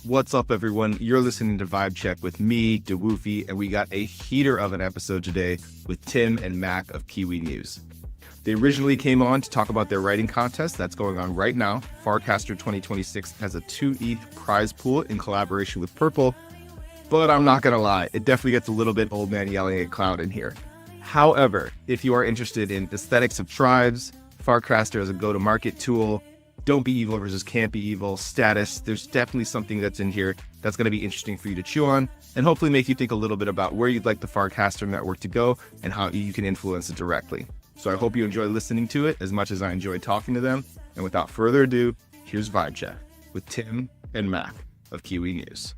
What's up, everyone? You're listening to Vibe Check with me, DeWoofy, and we got a heater of an episode today with Tim and Mac of Kiwi News. They originally came on to talk about their writing contest that's going on right now. Farcaster 2026 has a 2 ETH prize pool in collaboration with Purple, but I'm not gonna lie, it definitely gets a little bit old man yelling at cloud in here. However, if you are interested in aesthetics of tribes, Farcaster as a go-to-market tool, don't be evil versus can't be evil, status, there's definitely something that's in here that's going to be interesting for you to chew on and hopefully make you think a little bit about where you'd like the Farcaster network to go and how you can influence it directly. So I hope you enjoy listening to it as much as I enjoyed talking to them. And without further ado, here's Vibe Check with Tim and Mac of Kiwi News.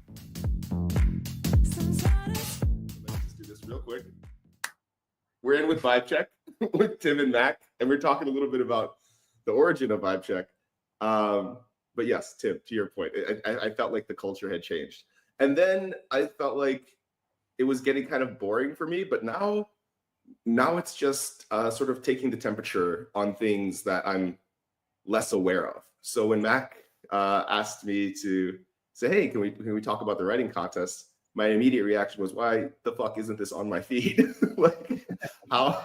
Let's just do this real quick. We're in with Vibe Check with Tim and Mac, and we're talking a little bit about the origin of Vibe Check. But yes, Tim, to your point, I felt like the culture had changed. And then I felt like it was getting kind of boring for me, but now it's just sort of taking the temperature on things that I'm less aware of. So when Mac asked me to say, hey, can we talk about the writing contest? My immediate reaction was, why the fuck isn't this on my feed? Like, how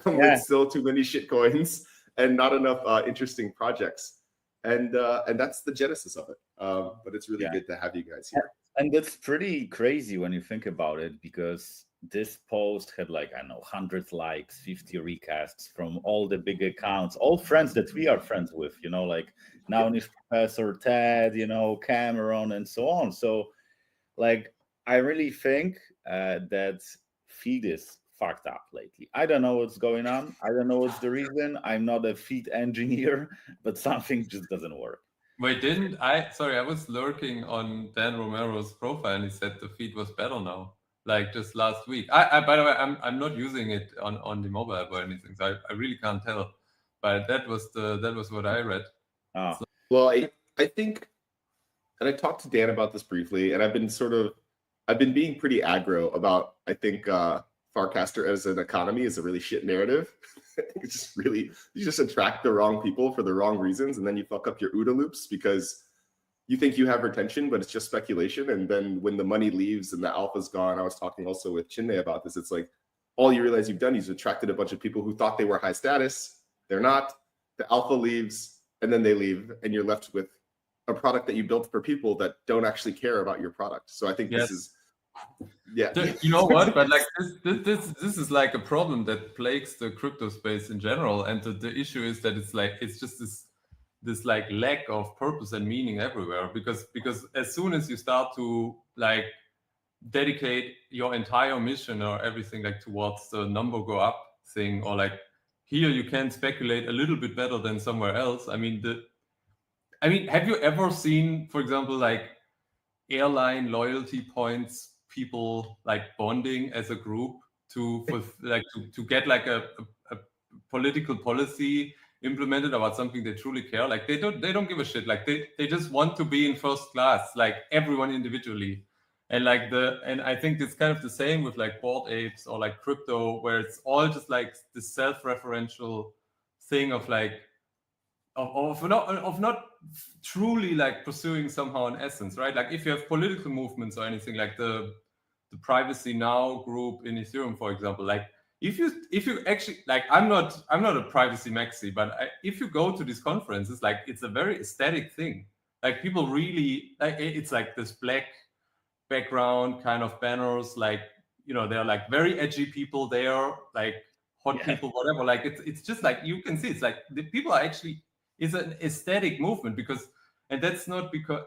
come it's still too many shit coins and not enough interesting projects? And that's the genesis of it. But it's really good to have you guys here. And that's pretty crazy when you think about it, because this post had 100 likes, 50 recasts from all the big accounts, all friends that we are friends with, like Nownish Professor, Ted, Cameron, and so on. So I really think that feed is fucked up lately. I don't know what's going on. I don't know what's the reason. I'm not a feed engineer, but something just doesn't work. Wait, I was lurking on Dan Romero's profile and he said the feed was better now, just last week. I by the way, I'm not using it on the mobile app or anything, so I really can't tell. But that was what I read. Oh. So, well, I think, and I talked to Dan about this briefly, and I've been being pretty aggro about, I think Farcaster as an economy is a really shit narrative. I think it's just really, you just attract the wrong people for the wrong reasons, and then you fuck up your OODA loops because you think you have retention, but it's just speculation. And then when the money leaves and the alpha's gone, I was talking also with Chinmay about this, it's like all you realize you've done is attracted a bunch of people who thought they were high status. They're not. The alpha leaves, and then they leave, and you're left with a product that you built for people that don't actually care about your product. So I think this is, you know what? But this is like a problem that plagues the crypto space in general. And the issue is that it's just this lack of purpose and meaning everywhere. Because as soon as you start to dedicate your entire mission or everything towards the number go up thing, or here you can speculate a little bit better than somewhere else. I mean, have you ever seen, for example, airline loyalty points, people bonding as a group to get a political policy implemented about something they truly care? They don't give a shit. They just want to be in first class, everyone individually. And and I think it's kind of the same with Bored Apes or crypto, where it's all just this self-referential thing of not truly pursuing somehow an essence, right? If you have political movements or anything, the Privacy Now group in Ethereum, for example, if you actually I'm not a privacy maxi, but if you go to these conferences, it's a very aesthetic thing. People really it's this black background kind of banners, they're very edgy people there, hot people, whatever. It's just you can see it's the people are actually, it's an aesthetic movement, and that's not because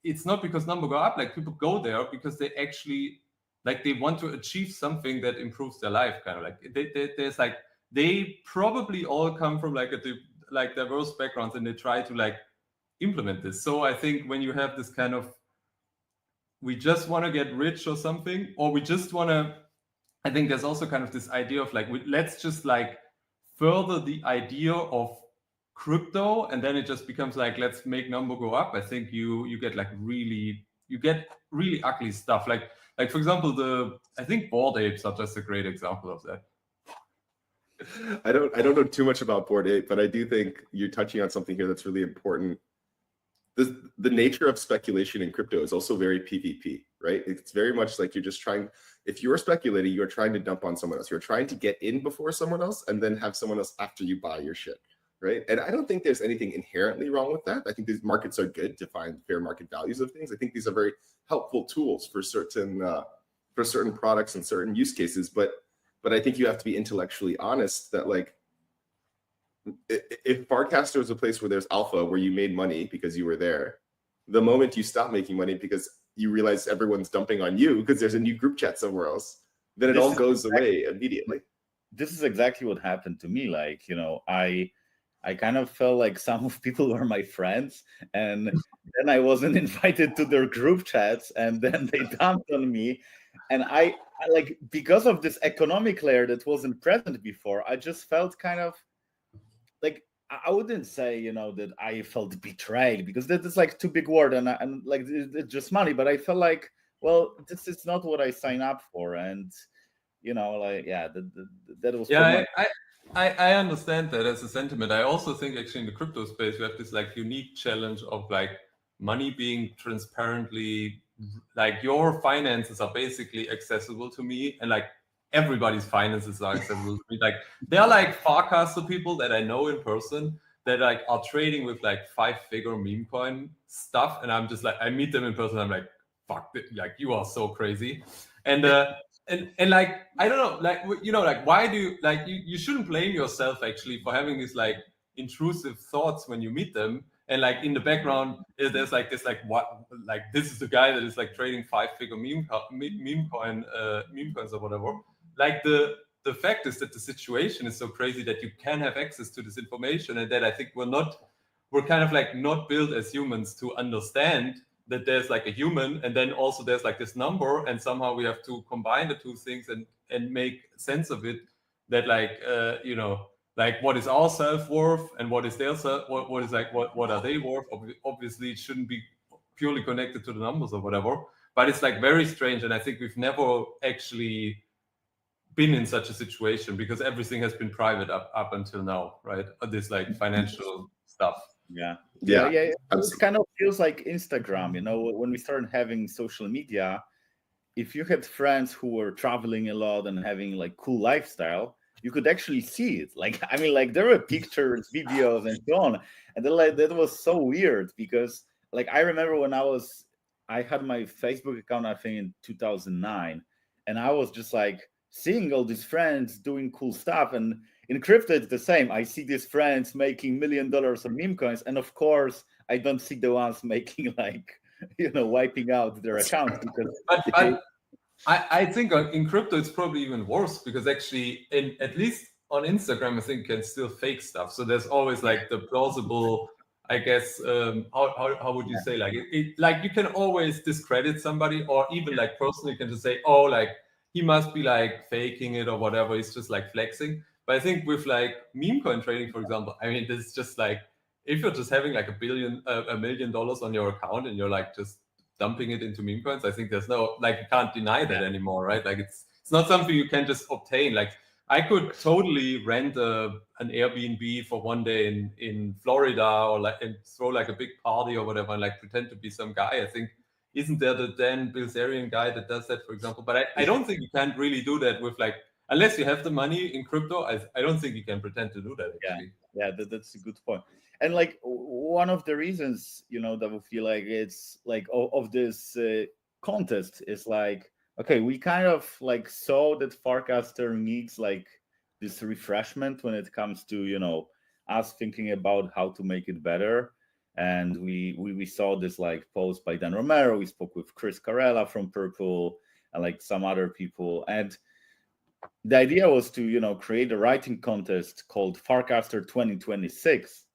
it's not because number go up. People go there because they actually they want to achieve something that improves their life, kind of there's they probably all come from diverse backgrounds, and they try to implement this. So I think when you have this kind of, we just want to get rich or something, or we just want to, I think there's also kind of this idea of let's just further the idea of crypto, and then it just becomes let's make number go up. I think you get really ugly stuff. For example, I think Bored Apes are just a great example of that. I don't know too much about Bored Ape, but I do think you're touching on something here that's really important the nature of speculation in crypto is also very PvP, right? It's very much like you're just trying, if you're speculating, you're trying to dump on someone else. You're trying to get in before someone else and then have someone else after you buy your shit, right? And I don't think there's anything inherently wrong with that. I think these markets are good to find fair market values of things. I think these are very helpful tools for certain products and certain use cases. But I think you have to be intellectually honest that, like, if Farcaster is a place where there's alpha, where you made money because you were there, the moment you stop making money because you realize everyone's dumping on you because there's a new group chat somewhere else, then it all goes away immediately. This is exactly what happened to me. Like, I kind of felt like some of people were my friends, and then I wasn't invited to their group chats, and then they dumped on me. And I like, because of this economic layer that wasn't present before, I just felt kind of like, I wouldn't say, that I felt betrayed, because that is like too big word, and like it's just money. But I felt like, well, this is not what I signed up for, and that was. Yeah, I understand that as a sentiment. I also think actually in the crypto space we have this like unique challenge of like money being transparently, like your finances are basically accessible to me, and like everybody's finances are accessible to me. Like there are like Farcaster people that I know in person that like are trading with like 5-figure meme coin stuff, and I'm just like, I meet them in person, I'm like, fuck, like you are so crazy. And like, I don't know, like, like, why do you, like, you shouldn't blame yourself actually for having these like intrusive thoughts when you meet them. And like in the background, there's like this, like, what, like, this is the guy that is like trading 5-figure meme coins or whatever. Like the fact is that the situation is so crazy that you can have access to this information, and that I think we're kind of like not built as humans to understand that there's like a human, and then also there's like this number, and somehow we have to combine the two things and make sense of it. That like like what is our self-worth and what is their what is like what are they worth? Obviously it shouldn't be purely connected to the numbers or whatever, but it's like very strange, and I think we've never actually been in such a situation because everything has been private up until now, right? This like financial stuff. Yeah. It kind of feels like Instagram, when we started having social media. If you had friends who were traveling a lot and having like cool lifestyle, you could actually see it. Like, I mean, like there were pictures, videos, and so on. And then, like, that was so weird because, like, I remember when I had my Facebook account, I think in 2009, and I was just like seeing all these friends doing cool stuff. And in crypto, it's the same. I see these friends making $1 million on meme coins, and of course, I don't see the ones making like, wiping out their accounts. Because but I think in crypto it's probably even worse, because actually, at least on Instagram, I think you can still fake stuff. So there's always like the plausible, I guess, how would you say, like like you can always discredit somebody, or even like personally you can just say, oh, like he must be like faking it or whatever, he's just like flexing. But I think with like meme coin trading, for example, I mean, this is just like, if you're just having like $1 million on your account and you're like just dumping it into meme coins, I think there's no, like, you can't deny that anymore, right? Like it's not something you can just obtain. Like I could totally rent an Airbnb for one day in Florida, or like, and throw like a big party or whatever, and like pretend to be some guy. I think, isn't there the Dan Bilzerian guy that does that, for example? But I don't think you can't really do that with like, unless you have the money in crypto. I don't think you can pretend to do that actually. Yeah, that's a good point. And like one of the reasons, that we feel like it's like of this contest is like, okay, we kind of like saw that Farcaster needs like this refreshment when it comes to, us thinking about how to make it better. And we saw this like post by Dan Romero. We spoke with Chris Carella from Purple and like some other people. And the idea was to, create a writing contest called Farcaster 2026.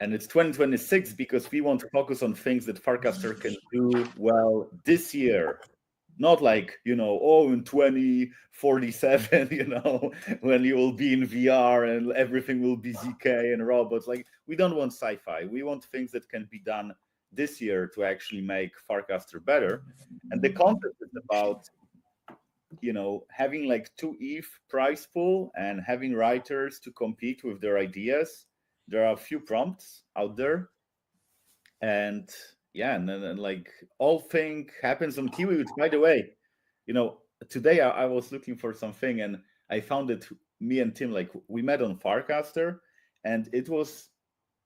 And it's 2026 because we want to focus on things that Farcaster can do well this year. Not like, in 2047, when you will be in VR and everything will be ZK and robots. Like, we don't want sci-fi. We want things that can be done this year to actually make Farcaster better. And the concept is about, having like 2 ETH prize pool and having writers to compete with their ideas. There are a few prompts out there, And yeah, and then like all thing happens on Kiwi, which by the way, today I was looking for something and I found it. Me and Tim, like we met on Farcaster, and it was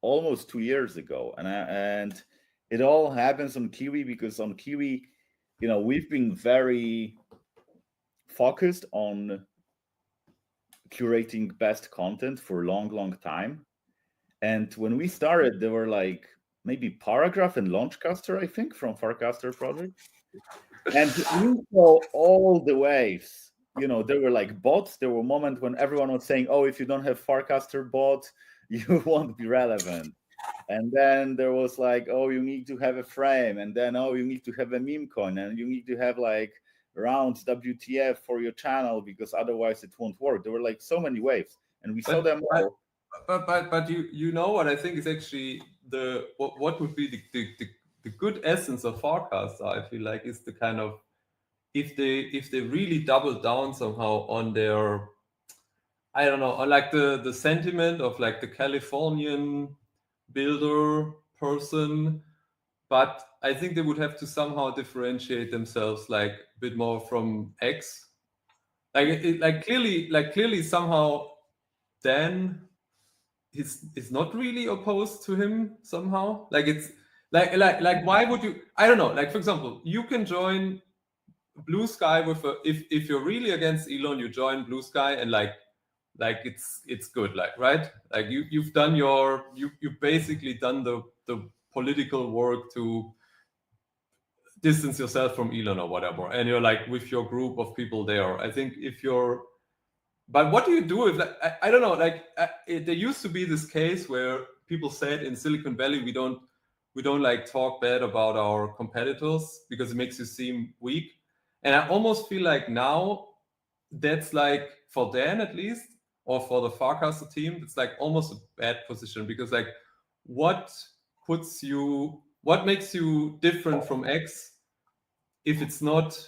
almost 2 years ago, and it all happens on Kiwi because on Kiwi, we've been very focused on curating best content for a long time. And when we started, there were like maybe Paragraph and Launchcaster, I think, from Farcaster project. And we saw all the waves. There were like bots. There were moments when everyone was saying, "Oh, if you don't have Farcaster bot, you won't be relevant." And then there was like, "Oh, you need to have a frame," and then, "Oh, you need to have a meme coin, and you need to have like rounds WTF for your channel because otherwise it won't work." There were like so many waves, and we saw them all. But you know what I think is actually what would be the good essence of Farcaster, I feel like, is the kind of, if they really double down somehow on their, I don't know, on like the sentiment of like the Californian builder person, but I think they would have to somehow differentiate themselves like a bit more from X. Like clearly somehow Dan is not really opposed to him somehow. Like it's like why would you, I don't know, like for example, you can join Blue Sky with if you're really against Elon, you join Blue Sky and like it's good, like, right? Like you've done you've basically done the political work to distance yourself from Elon or whatever, and you're like with your group of people there. I think but what do you do if I don't know, like there used to be this case where people said in Silicon Valley we don't like talk bad about our competitors because it makes you seem weak. And I almost feel like now that's like, for Dan at least, or for the Farcaster team, it's like almost a bad position, because like what makes you different from X if it's not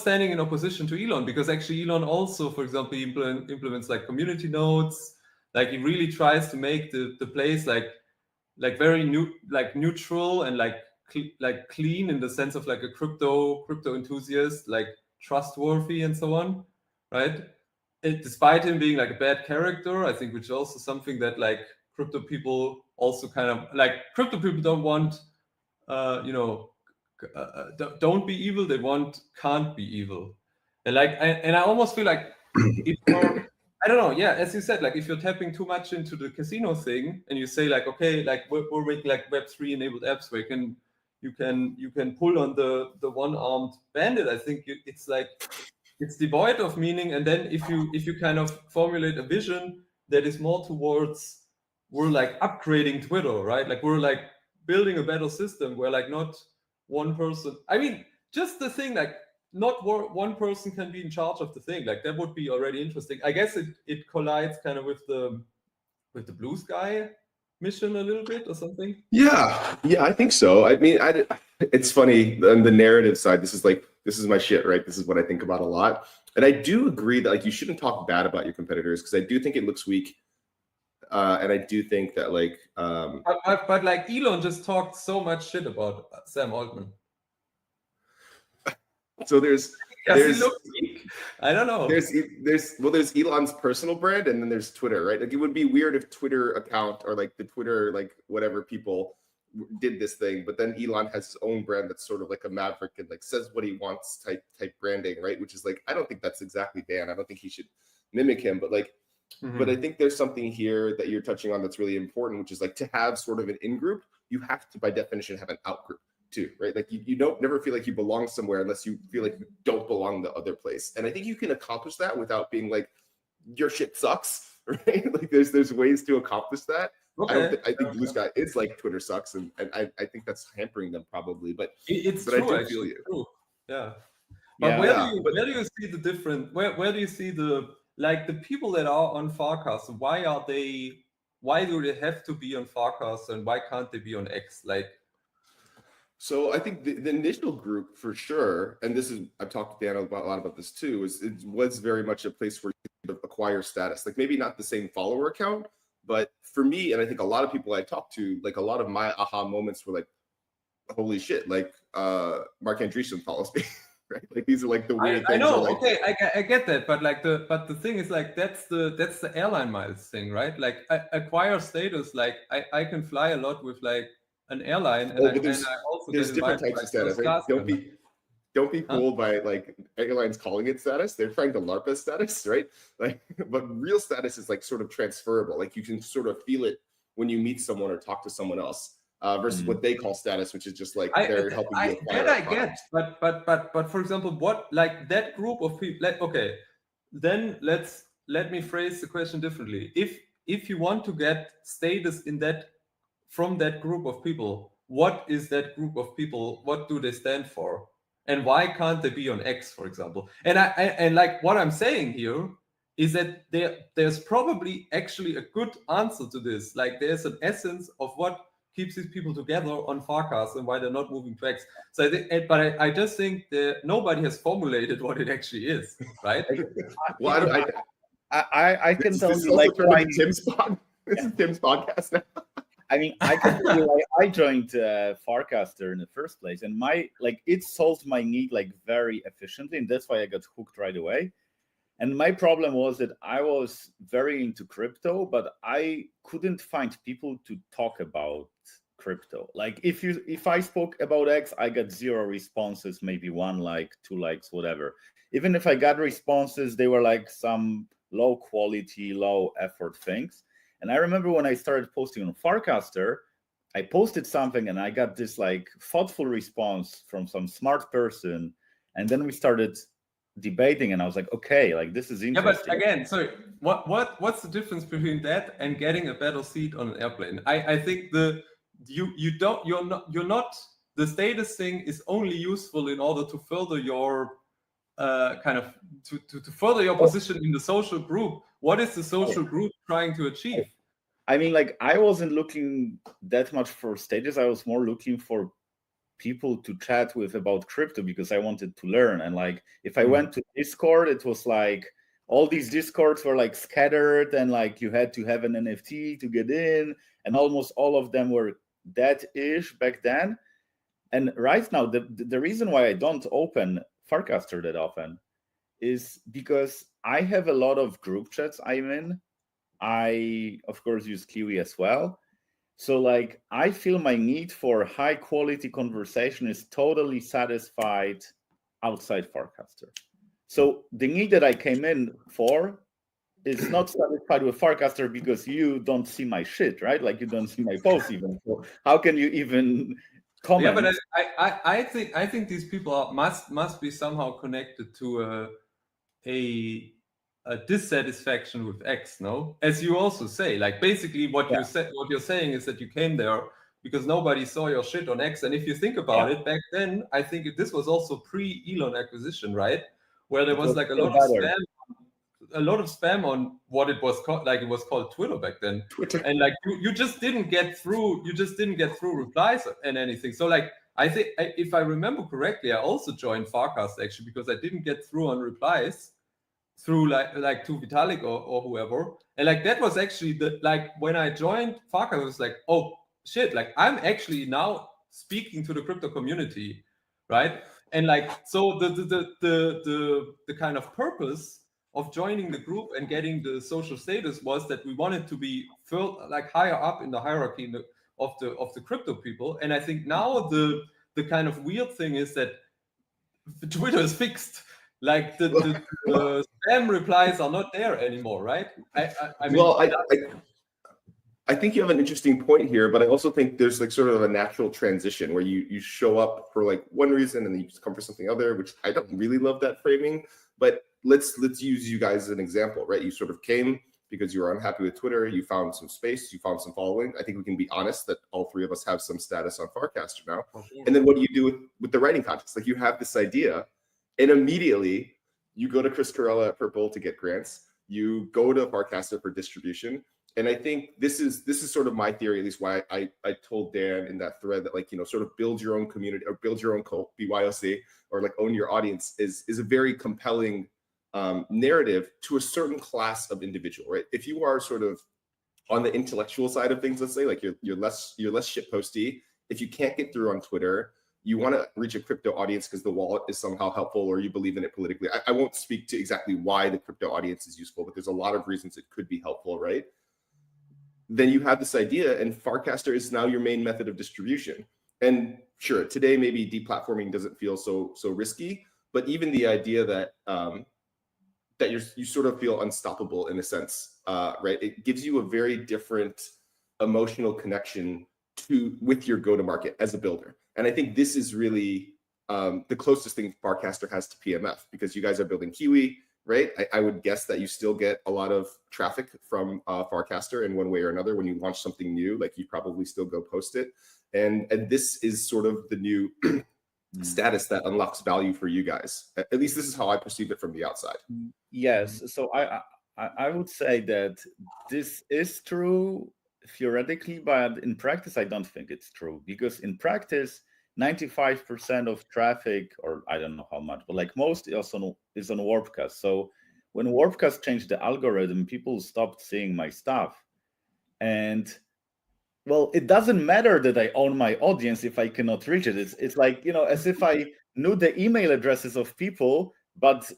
standing in opposition to Elon? Because actually Elon also, for example, implements like community nodes. Like he really tries to make the place like very neutral and like clean in the sense of like a crypto enthusiast, like trustworthy and so on, right? Despite him being like a bad character, I think, which is also something that like crypto people also kind of like, crypto people don't want, don't be evil. They want can't be evil, and I almost feel like if you're, I don't know, yeah, as you said, like if you're tapping too much into the casino thing and you say like, okay, like we're making like Web3 enabled apps where you can pull on the one-armed bandit, I think it's like it's devoid of meaning. And then if you kind of formulate a vision that is more towards, we're like upgrading Twitter, right? Like we're like building a better system where like not one person, I mean, just the thing, like not one person can be in charge of the thing, like that would be already interesting. I guess it collides kind of with the Blue Sky mission a little bit or something. Yeah, I think so. I mean, it's funny on the narrative side. This is my shit, right? This is what I think about a lot, and I do agree that like you shouldn't talk bad about your competitors, because I do think it looks weak, and I do think that like. But like Elon just talked so much shit about Sam Altman. So there's I don't know. There's Elon's personal brand, and then there's Twitter, right? Like it would be weird if Twitter account or like the Twitter like whatever people did this thing, but then Elon has his own brand that's sort of like a maverick and like says what he wants type branding, right? Which is like, I don't think that's exactly Dan. I don't think he should mimic him, but like, but I think there's something here that you're touching on that's really important, which is like to have sort of an in group, you have to by definition have an out group too, right? Like you don't never feel like you belong somewhere unless you feel like you don't belong the other place. And I think you can accomplish that without being like, your shit sucks, right? Like there's ways to accomplish that. Okay. I think Blue Sky is like Twitter sucks, and I think that's hampering them probably. But it's but true, I do feel you. True. Yeah. But where do you see the different? Where do you see the people that are on Farcaster? Why do they have to be on Farcaster, and why can't they be on X? Like. So I think the initial group for sure, and this is, I've talked to Dan a lot about this too, is it was very much a place where you could acquire status. Like maybe not the same follower account, But for me, and I think a lot of people I talk to, like a lot of my aha moments were like, holy shit, like Mark Andreessen follows me. Right, like these are like the weird I things. know. Like, okay, I get that, but like the thing is like that's the airline miles thing, right? Like acquire status. Like I can fly a lot with like an airline, and, but I also there's get different invited types by of status. first Right? class. Don't be Huh? fooled by like airlines calling it status. They're trying to LARPA status, right? Like, but real status is like sort of transferable. Like you can sort of feel it when you meet someone or talk to someone else. Versus what they call status, which is just like they're helping you acquire that I a product. get, but for example, what like that group of people? Like, okay, then let me phrase the question differently. If you want to get status in that from that group of people, what is that group of people? What do they stand for? And why can't they be on X, for example? And and like what I'm saying here is that there's probably actually a good answer to this. Like there's an essence of what keeps these people together on Farcast and why they're not moving to X. So I think, but I just think that nobody has formulated what it actually is, right? Well, I can this tell is you, also like, turned why. into Tim's pod. This is Tim's podcast now. I mean, I can tell you, like, I joined Farcaster in the first place, and it solved my need like very efficiently, and that's why I got hooked right away. And my problem was that I was very into crypto, but I couldn't find people to talk about crypto. Like if I spoke about X, I got 0 responses, maybe 1 like, 2 likes, whatever. Even if I got responses, they were like some low quality, low effort things. And I remember when I started posting on Farcaster, I posted something and I got this like thoughtful response from some smart person. And then we started debating and I was like, okay, like this is interesting. Yeah, but again, sorry, what's the difference between that and getting a better seat on an airplane? I think you're not the status thing is only useful in order to further your kind of to further your position in the social group. What is the social group trying to achieve? I mean, like I wasn't looking that much for status. I was more looking for people to chat with about crypto because I wanted to learn. And like if I went to Discord, it was like all these Discords were like scattered and like you had to have an NFT to get in, and almost all of them were that-ish back then. And right now, the reason why I don't open Farcaster that often is because I have a lot of group chats I'm in. I, of course, use Kiwi as well. So like I feel my need for high quality conversation is totally satisfied outside Farcaster. So the need that I came in for is not satisfied with Farcaster because you don't see my shit, right? Like you don't see my posts even. So how can you even comment? Yeah, but I think these people must be somehow connected to a dissatisfaction with X, no? As you also say, like basically what you're saying is that you came there because nobody saw your shit on X. And if you think about it, back then, I think this was also pre-Elon acquisition, right? Where there was like a lot of spam on what it was called, like it was called Twitter back then. Twitter. And like you just didn't get through replies and anything. So like I think if I remember correctly, I also joined Farcast actually because I didn't get through on replies through like to Vitalik or whoever. And like that was actually when I joined Farcast, I was like, oh shit, like I'm actually now speaking to the crypto community, right? And like so the kind of purpose of joining the group and getting the social status was that we wanted to be like higher up in the hierarchy of the crypto people. And I think now the kind of weird thing is that Twitter is fixed. Like the spam replies are not there anymore, right? I mean, well, I think you have an interesting point here, but I also think there's like sort of a natural transition where you show up for like one reason and then you just come for something other, which I don't really love that framing. But let's use you guys as an example, right? You sort of came because you were unhappy with Twitter, you found some space, you found some following. I think we can be honest that all 3 of us have some status on Farcaster now. Okay. And then what do you do with the writing contest? Like you have this idea, and immediately you go to Chris Carella at Purple to get grants. You go to Farcaster for distribution. And I think this is sort of my theory, at least why I told Dan in that thread that like, you know, sort of build your own community or build your own cult, BYOC, or like own your audience is a very compelling narrative to a certain class of individual, right? If you are sort of on the intellectual side of things, let's say, like you're less shitposty. If you can't get through on Twitter, you want to reach a crypto audience because the wallet is somehow helpful, or you believe in it politically. I won't speak to exactly why the crypto audience is useful, but there's a lot of reasons it could be helpful, right? Then you have this idea, and Farcaster is now your main method of distribution. And sure, today maybe deplatforming doesn't feel so risky, but even the idea that that you sort of feel unstoppable in a sense, right? It gives you a very different emotional connection with your go-to-market as a builder. And I think this is really the closest thing Farcaster has to PMF, because you guys are building Kiwi, right? I would guess that you still get a lot of traffic from Farcaster in one way or another. When you launch something new, like you probably still go post it. And this is sort of the new status that unlocks value for you guys. At least this is how I perceive it from the outside. Yes. So I would say that this is true theoretically, but in practice, I don't think it's true, because in practice, 95% of traffic, or I don't know how much, but like most is on Warpcast. So when Warpcast changed the algorithm, people stopped seeing my stuff. And well, it doesn't matter that I own my audience if I cannot reach it. It's like, you know, as if I knew the email addresses of people, but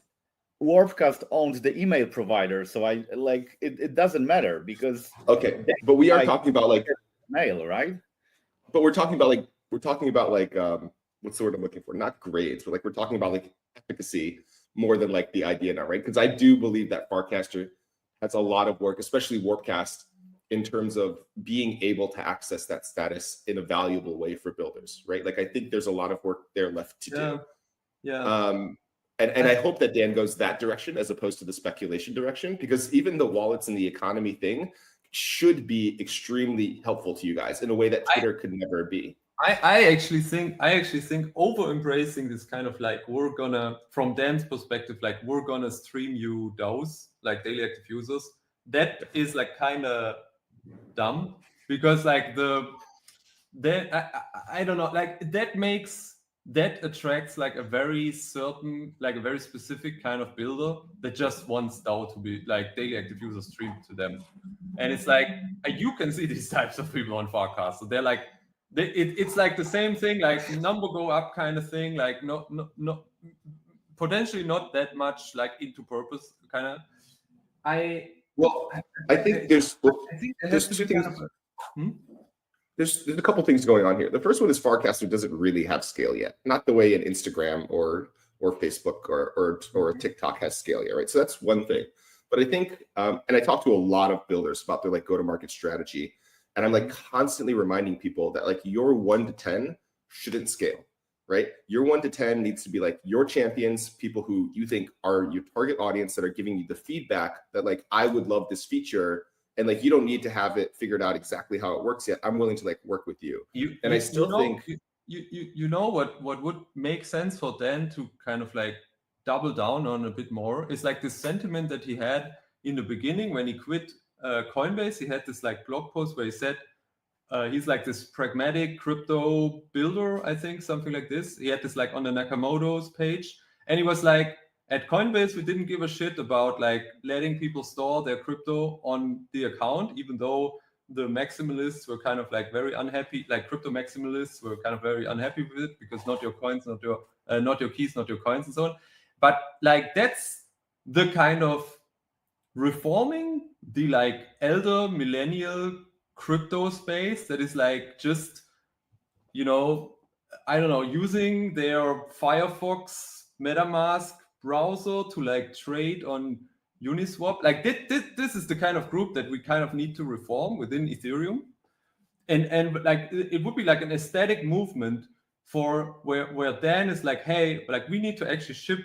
Warpcast owns the email provider. So I like it doesn't matter, because okay, but we are talking about like mail, right? But we're talking about like what's the word I'm looking for? Not grades, but like we're talking about like efficacy more than like the idea now, right? Because I do believe that Farcaster has a lot of work, especially Warpcast, in terms of being able to access that status in a valuable way for builders, right? Like I think there's a lot of work there left to do. Yeah. And I hope that Dan goes that direction as opposed to the speculation direction, because even the wallets and the economy thing should be extremely helpful to you guys in a way that Twitter could never be. I actually think over embracing this kind of like, we're gonna, from Dan's perspective, like we're gonna stream you DAOs, like daily active users, that is like kind of dumb, because like I don't know, like that attracts like a very certain, like a very specific kind of builder that just wants DAO to be like daily active users streamed to them. And it's like, you can see these types of people on Farcast. So they're like, it's like the same thing, like number go up kind of thing, like no, potentially not that much like into purpose kind of. I think there's two things. There's a couple things going on here. The first one is Farcaster doesn't really have scale yet, not the way an Instagram or Facebook or TikTok has scale yet, right? So that's one thing. But I think, and I talk to a lot of builders about their like go-to-market strategy, and I'm like constantly reminding people that like your 1 to 10 shouldn't scale, right? Your 1 to 10 needs to be like your champions, people who you think are your target audience that are giving you the feedback that like, I would love this feature. And like, you don't need to have it figured out exactly how it works yet. I'm willing to like work with you. I still think you know what would make sense for Dan to kind of like double down on a bit more is like this sentiment that he had in the beginning when he quit Coinbase. He had this like blog post where he said he's like this pragmatic crypto builder, I think, something like this. He had this like on the Nakamoto's page, and he was like, at Coinbase, we didn't give a shit about like letting people store their crypto on the account, even though the maximalists were kind of like very unhappy, like crypto maximalists were kind of very unhappy with it, because not your coins, not your keys, not your coins and so on. But like, that's the kind of reforming the like elder millennial crypto space that is like just, you know, I don't know, using their Firefox MetaMask browser to like trade on Uniswap. Like this is the kind of group that we kind of need to reform within Ethereum. And like it would be like an aesthetic movement for where Dan is like, hey, like we need to actually ship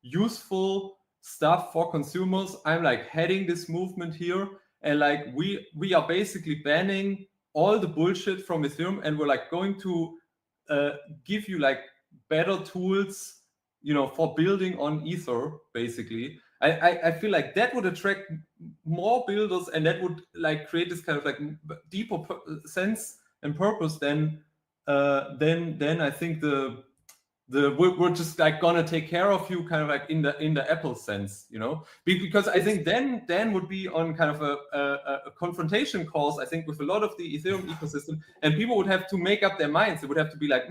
useful stuff for consumers. I'm like heading this movement here, and like we are basically banning all the bullshit from Ethereum, and we're like going to give you like better tools, you know, for building on Ether, basically. I feel like that would attract more builders, and that would like create this kind of like deeper sense and purpose than I think the we're just like gonna take care of you, kind of like in the Apple sense, you know, because I think Dan would be on kind of a confrontation course, I think, with a lot of the Ethereum ecosystem, and people would have to make up their minds. They would have to be like,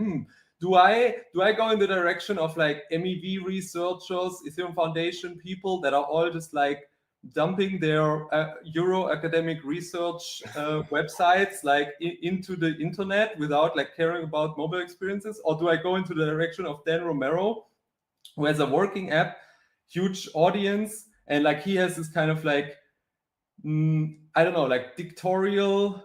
do I go in the direction of like MEV researchers, Ethereum Foundation people that are all just like dumping their Euro academic research websites like into the internet without like caring about mobile experiences? Or do I go into the direction of Dan Romero, who has a working app, huge audience, and like he has this kind of like, I don't know, like dictatorial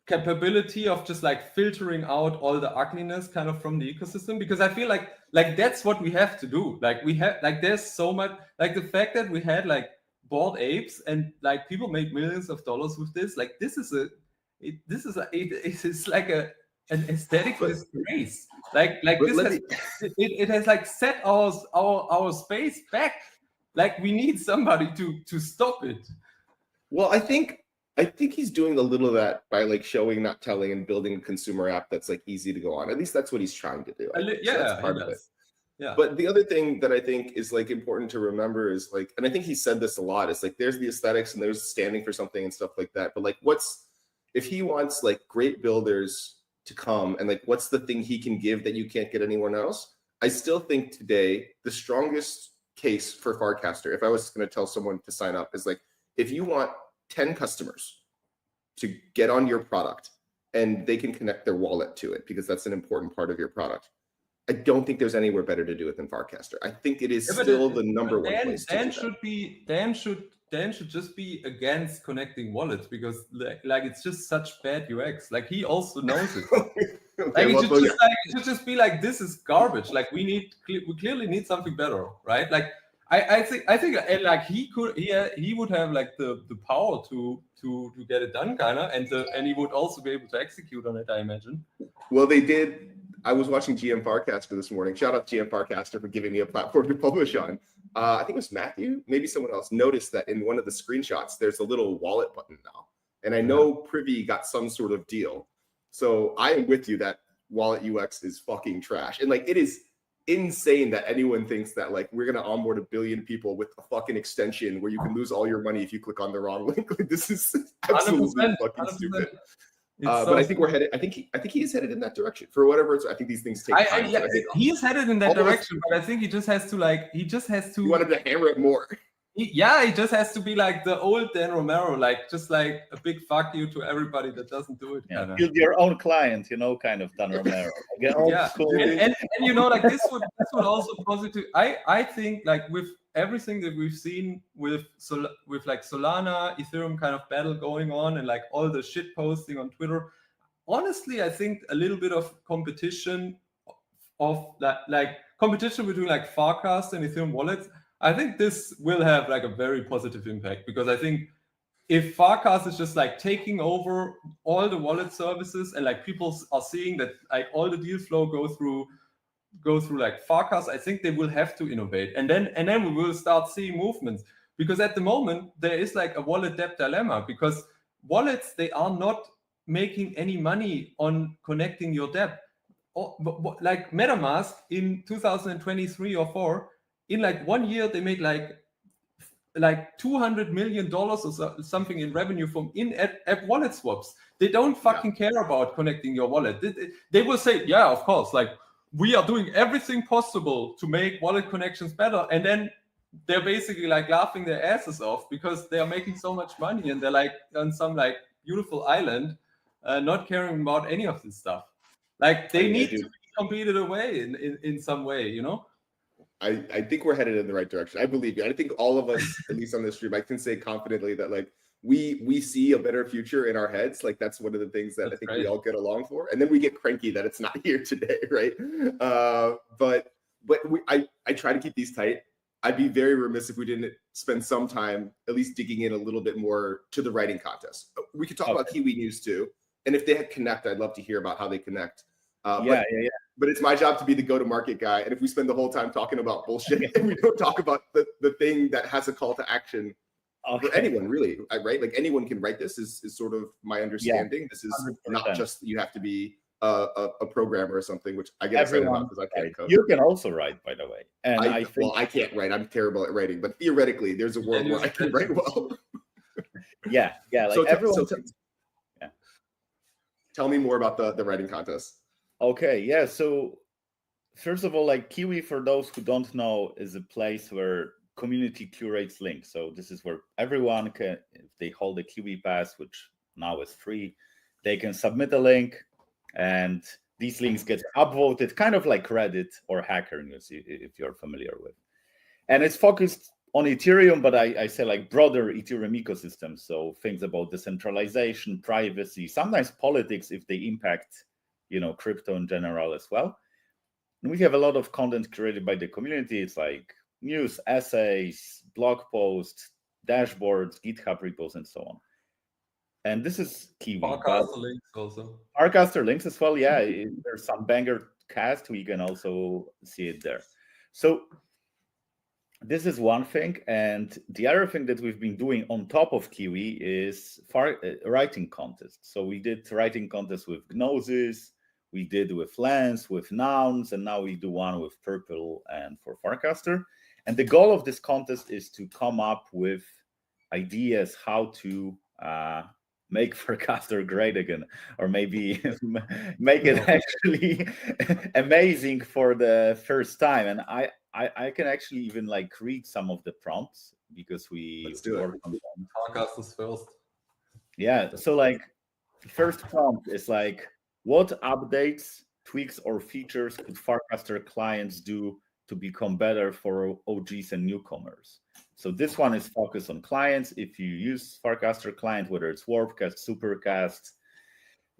capability of just like filtering out all the ugliness kind of from the ecosystem? Because I feel like that's what we have to do. Like we have, like there's so much, like the fact that we had like Bored Apes and like people made millions of dollars with this, like it's like an aesthetic disgrace. Like this it has like set our space back. Like we need somebody to stop it. Well, I think he's doing a little of that by like showing, not telling, and building a consumer app that's like easy to go on. At least that's what he's trying to do. So that's part of it. Yeah. But the other thing that I think is like important to remember is like, and I think he said this a lot, is like there's the aesthetics and there's standing for something and stuff like that. But like, if he wants like great builders to come and like, what's the thing he can give that you can't get anyone else? I still think today the strongest case for Farcaster, if I was going to tell someone to sign up, is like, if you want 10 customers to get on your product and they can connect their wallet to it, because that's an important part of your product, I don't think there's anywhere better to do it than Farcaster. I think it is still the number one place to do that. Dan should just be against connecting wallets, because like it's just such bad UX. Like he also knows it. Okay, like, it should just be like, this is garbage. Like we clearly need something better, right? Like I think and like he would have like the power to get it done, kind of, and he would also be able to execute on it, I imagine. Well, they did. I was watching GM Farcaster this morning. Shout out GM Farcaster for giving me a platform to publish on. I think it was Matthew, maybe someone else, noticed that in one of the screenshots, there's a little wallet button now. And I know Privy got some sort of deal. So I am with you that wallet UX is fucking trash. And like, it is insane that anyone thinks that like we're going to onboard 1 billion people with a fucking extension where you can lose all your money if you click on the wrong link. Like, this is absolutely 100%, fucking 100%. stupid. But I think we're headed. I think he is headed in that direction. For whatever it's, I think these things take time. He's headed in that direction, but I think he just has to. You want him to hammer it more. He just has to be like the old Dan Romero, like just like a big fuck you to everybody that doesn't do it. Yeah, build your own client, you know, kind of Dan Romero. And you know, like this would also positive. I think like with everything that we've seen with like Solana, Ethereum kind of battle going on, and like all the shit posting on Twitter, honestly, I think a little bit of competition of that, like competition between like Farcaster and Ethereum wallets, I think this will have like a very positive impact, because I think if Farcaster is just like taking over all the wallet services and like people are seeing that like all the deal flow go through like Farcaster, I think they will have to innovate, and then we will start seeing movements, because at the moment there is like a wallet debt dilemma, because wallets, they are not making any money on connecting your debt. Like MetaMask in 2023 or 4, in like 1 year they made like $200 million or something in revenue from in-app wallet swaps. They don't fucking care about connecting your wallet. They will say, yeah, of course, like we are doing everything possible to make wallet connections better, and then they're basically like laughing their asses off because they are making so much money and they're like on some like beautiful island, not caring about any of this stuff. Like they need to be competed away in some way, you know? I think we're headed in the right direction. I believe you. I think all of us, at least on this stream, I can say confidently that like we see a better future in our heads. Like that's one of the things that I think we all get along for. And then we get cranky that it's not here today, right? But I try to keep these tight. I'd be very remiss if we didn't spend some time at least digging in a little bit more to the writing contest. We could talk about Kiwi News too. And if they had connect, I'd love to hear about how they connect. But it's my job to be the go-to-market guy. And if we spend the whole time talking about bullshit and we don't talk about the thing that has a call to action for anyone, really, right? Like anyone can write this is sort of my understanding. This is 100%. Not just you have to be a programmer or something, which I get excited about because I can't Right. code. You can also write, by the way. And I think, I can't write. I'm terrible at writing, but theoretically, there's a world you where I can write well. yeah, like So everyone. tell me more about the writing contest. Okay, yeah. So first of all, like Kiwi, for those who don't know, is a place where community curates links. So this is where everyone can, if they hold a Kiwi Pass, which now is free, they can submit a link, and these links get upvoted, kind of like Reddit or Hacker News, if you're familiar with. And it's focused on Ethereum, but I say like broader Ethereum ecosystem. So things about decentralization, privacy, sometimes politics if they impact, crypto in general as well. And we have a lot of content created by the community. It's like news, essays, blog posts, dashboards, GitHub repos, and so on. And this is Kiwi. Farcaster links also. Farcaster links as well. Yeah, there's some banger cast. We can also see it there. So this is one thing. And the other thing that we've been doing on top of Kiwi is writing contests. So we did writing contests with Gnosis, we did with Lens, with Nouns, and now we do one with Purple and for Farcaster. And the goal of this contest is to come up with ideas how to make Farcaster great again, or maybe make it actually amazing for the first time. And I can actually even like read some of the prompts because we Let's do it. on them. Farcaster's first. Yeah, so like first prompt is like, what updates, tweaks, or features could Farcaster clients do to become better for OGs and newcomers? So this one is focused on clients. If you use Farcaster client, whether it's Warpcast, Supercast,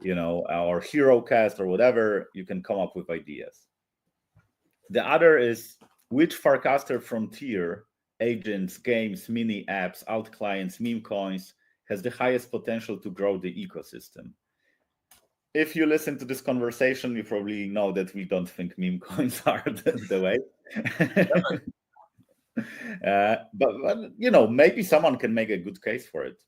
or HeroCast or whatever, you can come up with ideas. The other is which Farcaster frontier, agents, games, mini apps, alt clients, meme coins, has the highest potential to grow the ecosystem. If you listen to this conversation, you probably know that we don't think meme coins are the way. But maybe someone can make a good case for it.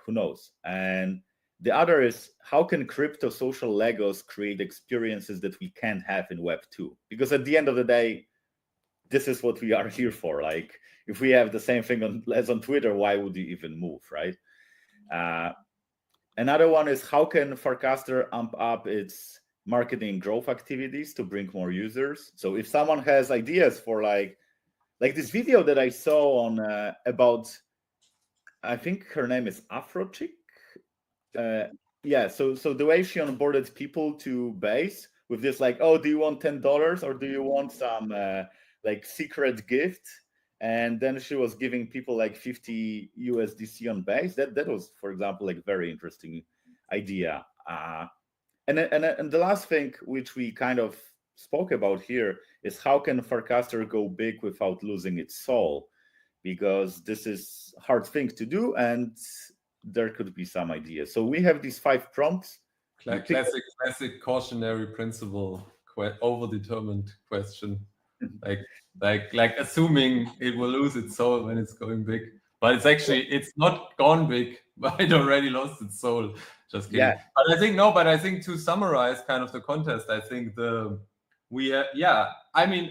Who knows? And the other is, how can crypto social Legos create experiences that we can't have in Web 2? Because at the end of the day, this is what we are here for. Like, if we have the same thing as on Twitter, why would you even move, right? Another one is, how can Farcaster amp up its marketing growth activities to bring more users? So if someone has ideas for like this video that I saw on about, I think her name is Afrochick. Yeah, so the way she onboarded people to Base with this, like, oh, do you want $10 or do you want some like secret gift? And then she was giving people like 50 USDC on Base. That was, for example, like very interesting idea. And the last thing, which we kind of spoke about here, is how can Farcaster go big without losing its soul? Because this is a hard thing to do, and there could be some ideas. So we have these 5 prompts. Classic cautionary principle, overdetermined question. like assuming it will lose its soul when it's going big, but it's not gone big, but it already lost its soul. Just kidding. Yeah. But I think to summarize kind of the contest, I think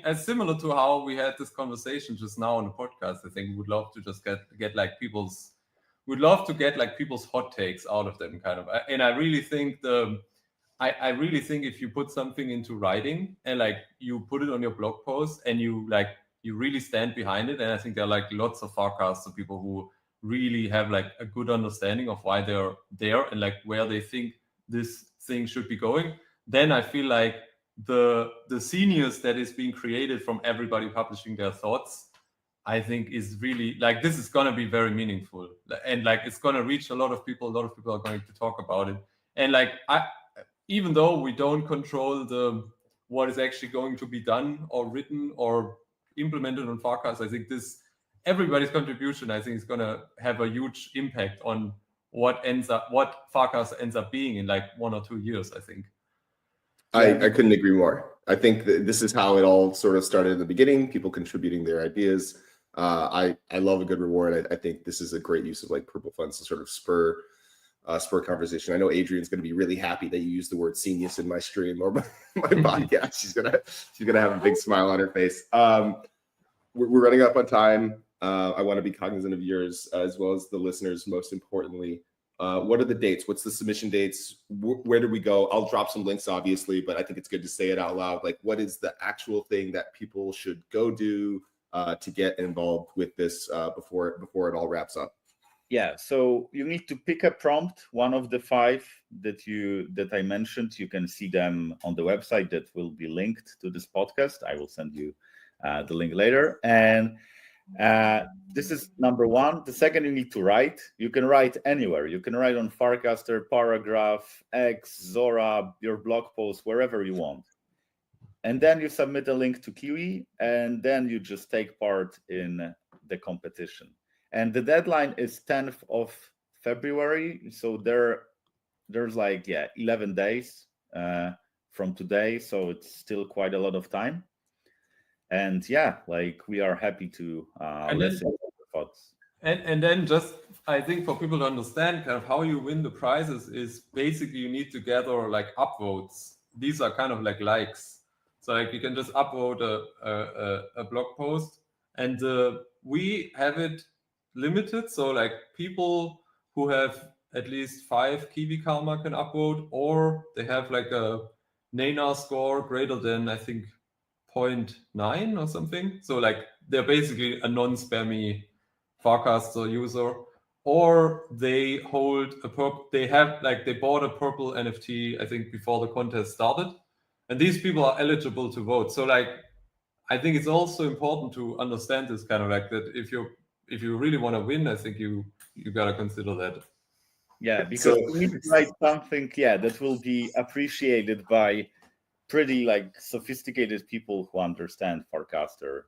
as similar to how we had this conversation just now on the podcast, I think we would love to just get like people's hot takes out of them, kind of. And I really think I really think if you put something into writing and like you put it on your blog post and you really stand behind it, and I think there are like lots of Farcaster people who really have like a good understanding of why they're there and like where they think this thing should be going, then I feel like the seniors that is being created from everybody publishing their thoughts, I think is really like, this is going to be very meaningful, and like it's going to reach a lot of people are going to talk about it. And like even though we don't control what is actually going to be done or written or implemented on Farcaster, I think everybody's contribution, I think, is going to have a huge impact on what Farcaster ends up being in like 1 or 2 years, I think. I couldn't agree more. I think that this is how it all sort of started in the beginning, people contributing their ideas. I love a good reward. I think this is a great use of like Purple funds to sort of spur spur conversation. I know Adrian's going to be really happy that you used the word genius in my stream or my podcast. She's gonna have a big smile on her face. We're running up on time. I want to be cognizant of yours as well as the listeners. Most importantly, what are the dates? What's the submission dates? Where do we go? I'll drop some links, obviously, but I think it's good to say it out loud. Like, what is the actual thing that people should go do to get involved with this before it all wraps up? Yeah, so you need to pick a prompt, one of the 5 that I mentioned. You can see them on the website that will be linked to this podcast. I will send you the link later. And this is number 1. The second, you need to write. You can write anywhere. You can write on Farcaster, Paragraph, X, Zora, your blog post, wherever you want. And then you submit a link to Kiwi, and then you just take part in the competition. And the deadline is 10th of February. So there's like, 11 days from today. So it's still quite a lot of time. And we are happy to listen to the thoughts. And then just, I think for people to understand kind of how you win the prizes is basically you need to gather like upvotes. These are kind of like likes. So like you can just upvote a blog post, and we have it limited. So like people who have at least 5 Kiwi Karma can upvote, or they have like a NANA score greater than, I think, 0.9 or something. So like they're basically a non-spammy Farcaster user, or they hold they bought a purple NFT, I think, before the contest started, and these people are eligible to vote. So like I think it's also important to understand this kind of like that if you really want to win, I think you got to consider that. Yeah, because you need to write something that will be appreciated by pretty like sophisticated people who understand Farcaster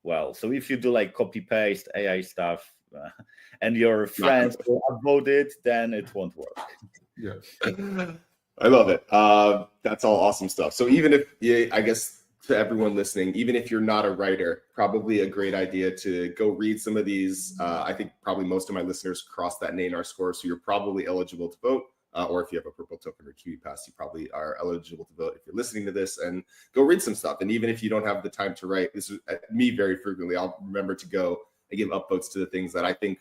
well. So if you do like copy paste AI stuff and your friends will upvote it, then it won't work. Yeah, I love it. That's all awesome stuff. So even if, I guess to everyone listening, even if you're not a writer, probably a great idea to go read some of these. I think probably most of my listeners cross that NANAR score, so you're probably eligible to vote. Or if you have a purple token or Kiwi Pass, you probably are eligible to vote if you're listening to this, and go read some stuff. And even if you don't have the time to write, this is me very frequently, I'll remember to go and give upvotes to the things that I think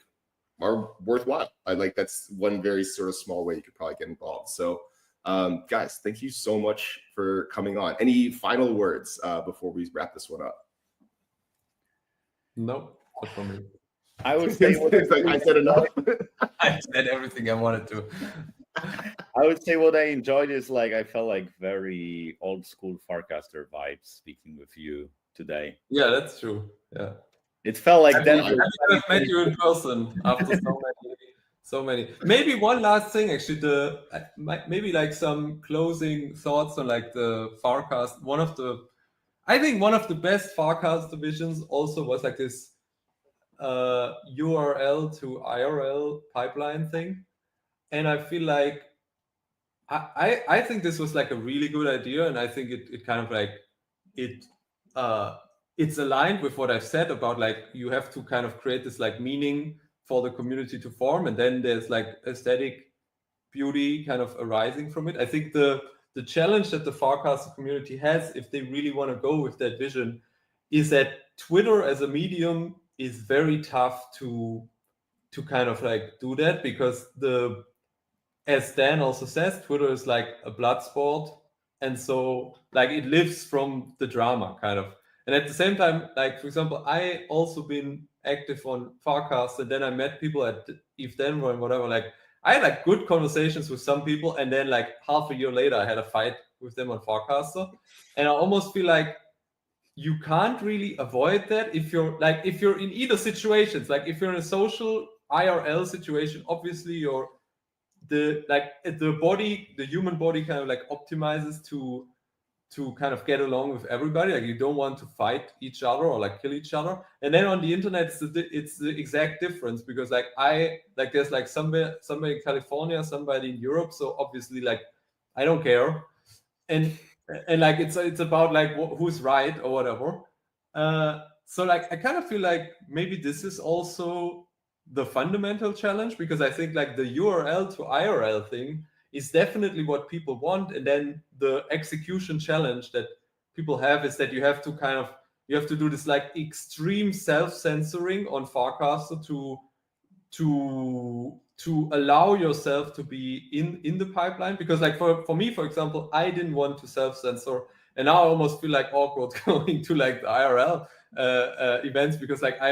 are worthwhile. That's one very sort of small way you could probably get involved. So guys, thank you so much for coming on. Any final words before we wrap this one up? No, not for me. I would say I said enough. I said everything I wanted to. I would say what I enjoyed is like I felt like very old school Farcaster vibes speaking with you today. Yeah, that's true. Yeah, it felt like then I've met you in person after so many. Maybe one last thing, actually, maybe like some closing thoughts on like the Farcast. I think one of the best Farcast divisions also was like this URL to IRL pipeline thing. And I feel like I think this was like a really good idea, and I think it kind of like it's aligned with what I've said about like you have to kind of create this like meaning for the community to form, and then there's like aesthetic beauty kind of arising from it. I think the challenge that the Farcaster community has, if they really want to go with that vision, is that Twitter as a medium is very tough to kind of like do that, because as Dan also says, Twitter is like a blood sport, and so like it lives from the drama kind of. And at the same time, like for example, I also been active on Farcast, and then I met people at ETHDenver and whatever. Like I had like good conversations with some people, and then like half a year later, I had a fight with them on Farcaster, and I almost feel like you can't really avoid that if you're in either situations. Like if you're in a social IRL situation, obviously the human body kind of like optimizes to kind of get along with everybody. Like you don't want to fight each other or like kill each other. And then on the internet, it's the exact difference, because like there's like somebody in California, somebody in Europe. So obviously like I don't care, and like it's about like who's right or whatever. So like I kind of feel like maybe this is also the fundamental challenge, because I think like the URL to IRL thing is definitely what people want, and then the execution challenge that people have is that you have to do this like extreme self-censoring on Farcaster to allow yourself to be in the pipeline. Because like for me, for example, I didn't want to self-censor, and now I almost feel like awkward going to like the IRL events, because like I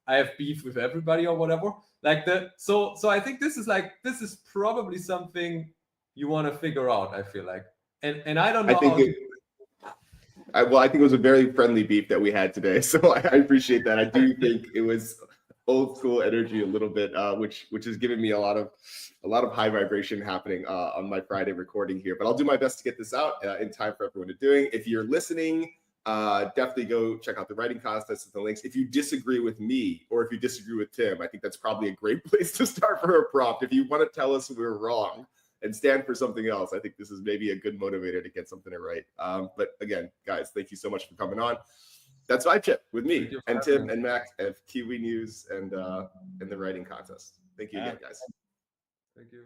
have beef with everybody or whatever. So I think this is probably something you want to figure out, I feel like. And I don't know I think it was a very friendly beef that we had today, so I appreciate that. I do think it was old school energy a little bit, which has given me a lot of high vibration happening on my Friday recording here. But I'll do my best to get this out in time for everyone to doing. If you're listening, definitely go check out the writing contest and the links. If you disagree with me or if you disagree with Tim, I think that's probably a great place to start for a prompt. If you want to tell us we're wrong and stand for something else, I think this is maybe a good motivator to get something to write. But again, guys, thank you so much for coming on. That's Vibe Check with me and Tim and Mac of Kiwi News and the writing contest. Thank you again, guys. Thank you.